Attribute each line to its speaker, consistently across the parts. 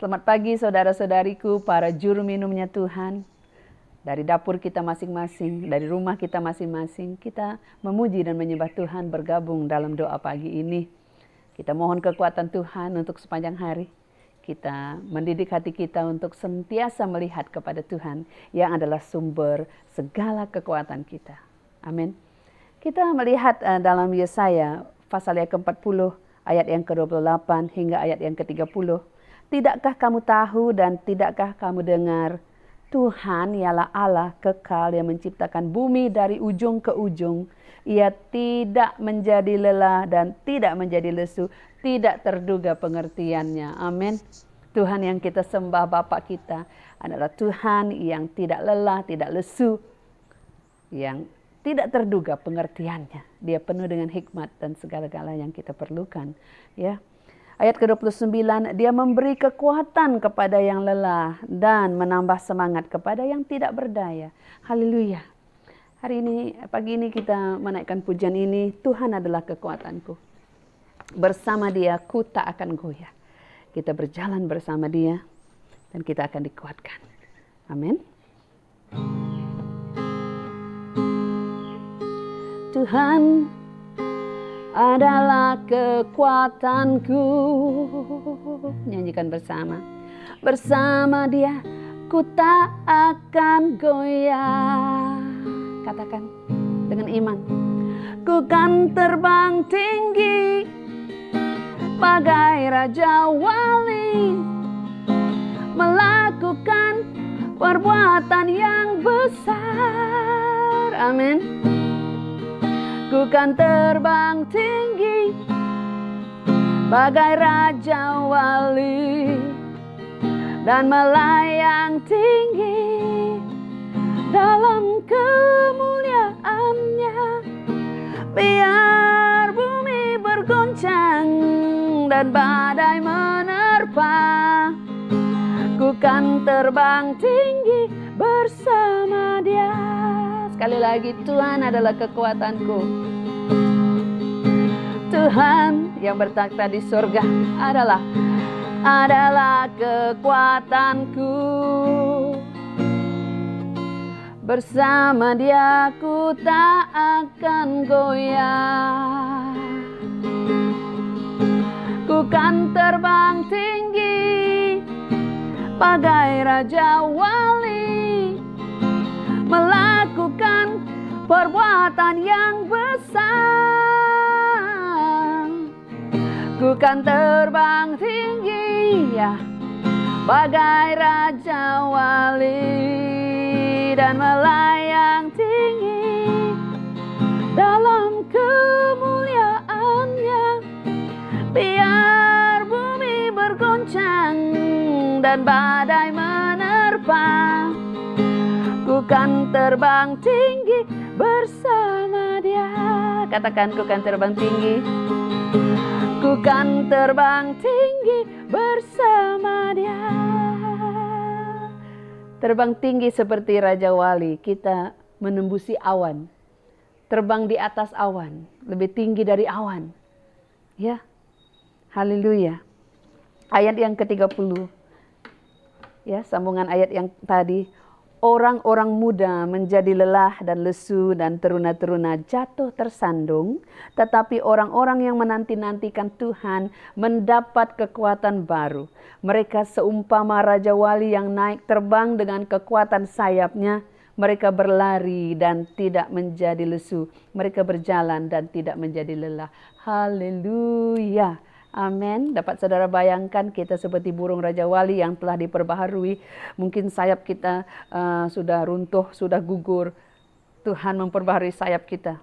Speaker 1: Selamat pagi saudara-saudariku, para juru minumnya Tuhan. Dari dapur kita masing-masing, dari rumah kita masing-masing, kita memuji dan menyembah Tuhan, bergabung dalam doa pagi ini. Kita mohon kekuatan Tuhan untuk sepanjang hari. Kita mendidik hati kita untuk sentiasa melihat kepada Tuhan yang adalah sumber segala kekuatan kita. Amin. Kita melihat dalam Yesaya pasal yang ke-40, ayat yang ke-28 hingga ayat yang ke-30. Tidakkah kamu tahu dan tidakkah kamu dengar? Tuhan ialah Allah kekal yang menciptakan bumi dari ujung ke ujung. Ia tidak menjadi lelah dan tidak menjadi lesu. Tidak terduga pengertiannya. Amin. Tuhan yang kita sembah, Bapa kita, adalah Tuhan yang tidak lelah, tidak lesu. Yang tidak terduga pengertiannya. Dia penuh dengan hikmat dan segala-gala yang kita perlukan. Ya. Ayat ke-29, dia memberi kekuatan kepada yang lelah dan menambah semangat kepada yang tidak berdaya. Haleluya. Hari ini, pagi ini kita menaikkan pujian ini, Tuhan adalah kekuatanku. Bersama dia, ku tak akan goyah. Kita berjalan bersama dia dan kita akan dikuatkan. Amin. Tuhan adalah kekuatanku. Nyanyikan bersama. Bersama dia ku tak akan goyah. Katakan dengan iman. Ku kan terbang tinggi bagai Raja Wali, melakukan perbuatan yang besar. Amin. Ku kan terbang tinggi bagai Raja Wali dan melayang tinggi dalam kemuliaannya. Biar bumi bergoncang dan badai menerpa, ku kan terbang tinggi bersama dia. Sekali lagi, Tuhan adalah kekuatanku. Tuhan yang bertakhta di surga adalah kekuatanku. Bersama dia ku tak akan goyah. Ku kan terbang tinggi bagai Raja Wali, melakukan perbuatan yang besar. Ku kan terbang tinggi ya, bagai Raja Wali dan melayang tinggi dalam kemuliaannya. Biar bumi bergoncang dan badai menerpa, ku kan terbang tinggi bersama dia. Katakan, ku kan terbang tinggi. Ku kan terbang tinggi bersama dia. Terbang tinggi seperti Raja Wali, kita menembusi awan. Terbang di atas awan, lebih tinggi dari awan. Ya, haleluya. Ayat yang ke-30. Ya, sambungan ayat yang tadi. Orang-orang muda menjadi lelah dan lesu dan teruna-teruna jatuh tersandung. Tetapi orang-orang yang menanti-nantikan Tuhan mendapat kekuatan baru. Mereka seumpama Raja Wali yang naik terbang dengan kekuatan sayapnya. Mereka berlari dan tidak menjadi lesu. Mereka berjalan dan tidak menjadi lelah. Haleluya. Amin. Dapat saudara bayangkan kita seperti burung Raja Wali yang telah diperbaharui. Mungkin sayap kita sudah runtuh, sudah gugur. Tuhan memperbaharui sayap kita.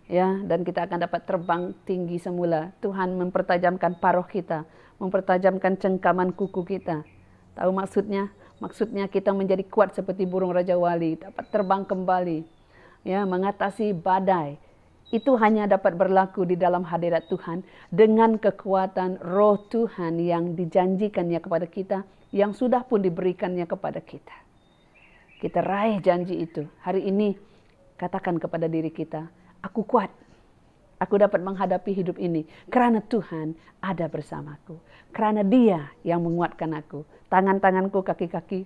Speaker 1: Ya, dan kita akan dapat terbang tinggi semula. Tuhan mempertajamkan paruh kita, mempertajamkan cengkaman kuku kita. Tahu maksudnya? Maksudnya kita menjadi kuat seperti burung Raja Wali, dapat terbang kembali. Ya, mengatasi badai. Itu hanya dapat berlaku di dalam hadirat Tuhan dengan kekuatan Roh Tuhan yang dijanjikannya kepada kita, yang sudah pun diberikannya kepada kita. Kita raih janji itu. Hari ini katakan kepada diri kita, aku kuat, Aku dapat menghadapi hidup ini karena Tuhan ada bersamaku. Karena Dia yang menguatkan aku. Tangan-tanganku,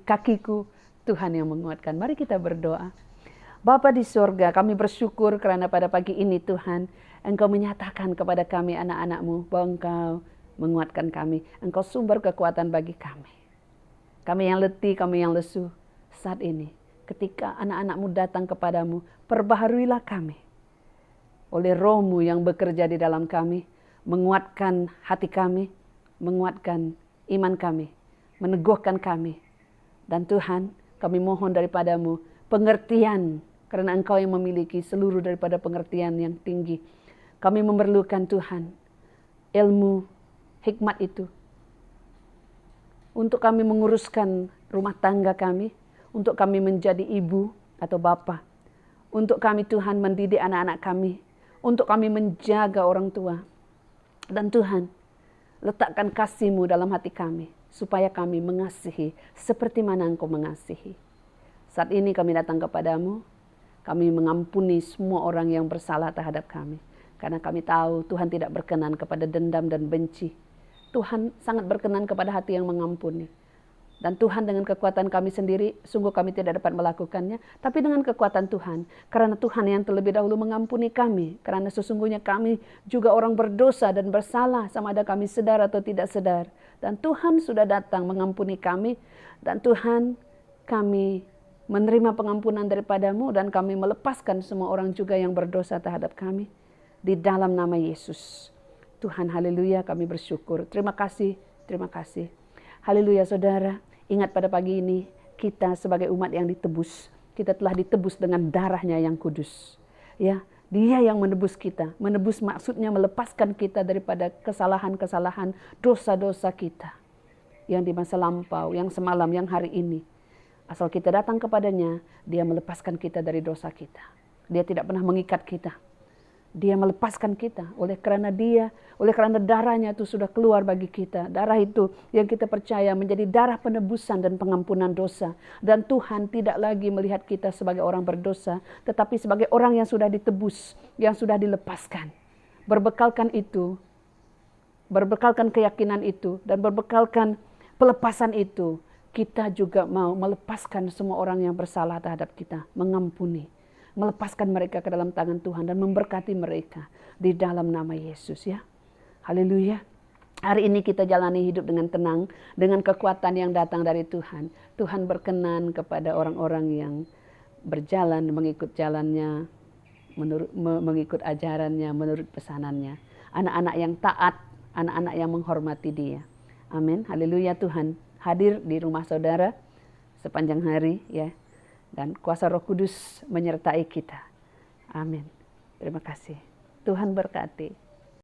Speaker 1: kakiku, Tuhan yang menguatkan. Mari kita berdoa. Bapa di sorga, kami bersyukur karena pada pagi ini Tuhan, Engkau menyatakan kepada kami anak-anak-Mu bahwa Engkau menguatkan kami. Engkau sumber kekuatan bagi kami. Kami yang letih, kami yang lesu saat ini. Ketika anak-anak-Mu datang kepadamu, perbaharuilah kami. Oleh Roh-Mu yang bekerja di dalam kami, menguatkan hati kami, menguatkan iman kami, meneguhkan kami. Dan Tuhan, kami mohon daripadamu pengertian, karena Engkau yang memiliki seluruh daripada pengertian yang tinggi. Kami memerlukan Tuhan, ilmu, hikmat itu, untuk kami menguruskan rumah tangga kami, untuk kami menjadi ibu atau bapa, untuk kami Tuhan mendidik anak-anak kami, untuk kami menjaga orang tua. Dan Tuhan, letakkan kasih-Mu dalam hati kami, supaya kami mengasihi seperti mana Engkau mengasihi. Saat ini kami datang kepadamu, kami mengampuni semua orang yang bersalah terhadap kami. Karena kami tahu Tuhan tidak berkenan kepada dendam dan benci. Tuhan sangat berkenan kepada hati yang mengampuni. Dan Tuhan dengan kekuatan kami sendiri, sungguh kami tidak dapat melakukannya. Tapi dengan kekuatan Tuhan, karena Tuhan yang terlebih dahulu mengampuni kami. Karena sesungguhnya kami juga orang berdosa dan bersalah, sama ada kami sadar atau tidak sadar. Dan Tuhan sudah datang mengampuni kami. Dan Tuhan, kami menerima pengampunan daripadamu, dan kami melepaskan semua orang juga yang berdosa terhadap kami. Di dalam nama Yesus. Tuhan, haleluya, kami bersyukur. Terima kasih, terima kasih. Haleluya saudara, ingat pada pagi ini kita sebagai umat yang ditebus, kita telah ditebus dengan darahnya yang kudus. Ya, Dia yang menebus kita. Menebus maksudnya melepaskan kita daripada kesalahan-kesalahan, dosa-dosa kita. Yang di masa lampau, yang semalam, yang hari ini. Asal kita datang kepadanya, Dia melepaskan kita dari dosa kita. Dia tidak pernah mengikat kita. Dia melepaskan kita oleh karena darahnya itu sudah keluar bagi kita. Darah itu yang kita percaya menjadi darah penebusan dan pengampunan dosa. Dan Tuhan tidak lagi melihat kita sebagai orang berdosa, tetapi sebagai orang yang sudah ditebus, yang sudah dilepaskan. Berbekalkan itu, berbekalkan keyakinan itu, dan berbekalkan pelepasan itu, kita juga mau melepaskan semua orang yang bersalah terhadap kita, mengampuni. Melepaskan mereka ke dalam tangan Tuhan dan memberkati mereka di dalam nama Yesus ya. Haleluya. Hari ini kita jalani hidup dengan tenang, dengan kekuatan yang datang dari Tuhan. Tuhan berkenan kepada orang-orang yang berjalan mengikut jalannya, mengikut ajarannya, menurut pesanannya. Anak-anak yang taat, anak-anak yang menghormati Dia. Amin. Haleluya. Tuhan hadir di rumah saudara sepanjang hari ya. Dan kuasa Roh Kudus menyertai kita. Amin. Terima kasih. Tuhan berkati.